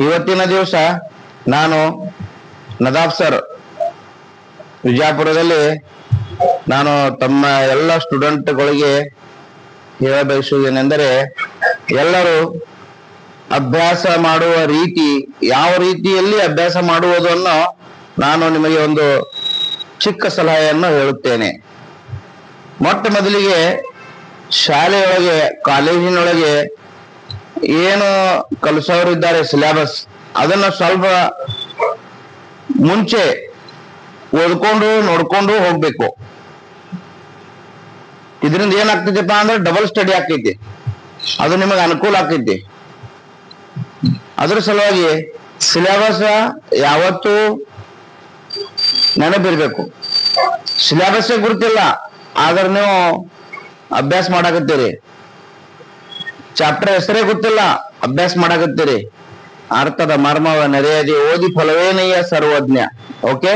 ಇವತ್ತಿನ ದಿವಸ ನಾನು ನದಾಫ್ ಸರ್ ವಿಜಯಪುರದಲ್ಲಿ ನಾನು ತಮ್ಮ ಎಲ್ಲ ಸ್ಟೂಡೆಂಟ್ಗಳಿಗೆ ಹೇಳ ಬಯಸುವುದೇನೆಂದರೆ, ಎಲ್ಲರೂ ಅಭ್ಯಾಸ ಮಾಡುವ ರೀತಿ ಯಾವ ರೀತಿಯಲ್ಲಿ ಅಭ್ಯಾಸ ಮಾಡುವುದನ್ನು ನಾನು ನಿಮಗೆ ಒಂದು ಚಿಕ್ಕ ಸಲಹೆಯನ್ನು ಹೇಳುತ್ತೇನೆ. ಮೊಟ್ಟ ಮೊದಲಿಗೆ ಶಾಲೆಯೊಳಗೆ ಕಾಲೇಜಿನೊಳಗೆ ಏನು ಕಲಿಸೋರಿದ್ದಾರೆ ಸಿಲೆಬಸ್, ಅದನ್ನ ಸ್ವಲ್ಪ ಮುಂಚೆ ಓದ್ಕೊಂಡು ನೋಡ್ಕೊಂಡು ಹೋಗ್ಬೇಕು. ಇದರಿಂದ ಏನಾಗ್ತೈತಿಪ್ಪ ಅಂದ್ರೆ ಡಬಲ್ ಸ್ಟಡಿ ಆಗ್ತೈತಿ, ಅದು ನಿಮಗೆ ಅನುಕೂಲ ಆಗ್ತೈತಿ. ಅದ್ರ ಸಲುವಾಗಿ ಸಿಲೆಬಸ್ ಯಾವತ್ತೂ ನೆನಪಿರ್ಬೇಕು. ಸಿಲೆಬಸ್ ಗುರುತಿಲ್ಲ ಆದ್ರೆ ನೀವು ಅಭ್ಯಾಸ ಮಾಡಾಕತ್ತೀರಿ, ಚಾಪ್ಟರ್ ಹೆಸರೇ ಗೊತ್ತಿಲ್ಲ ಅಭ್ಯಾಸ ಮಾಡಾಕತ್ತೀರಿ, ಅರ್ಥದ ಮರ್ಮವ ನೆರೆಯದೆ ಓದಿ ಫಲವೇನಯ್ಯ ಸರ್ವಜ್ಞ. ಓಕೆ.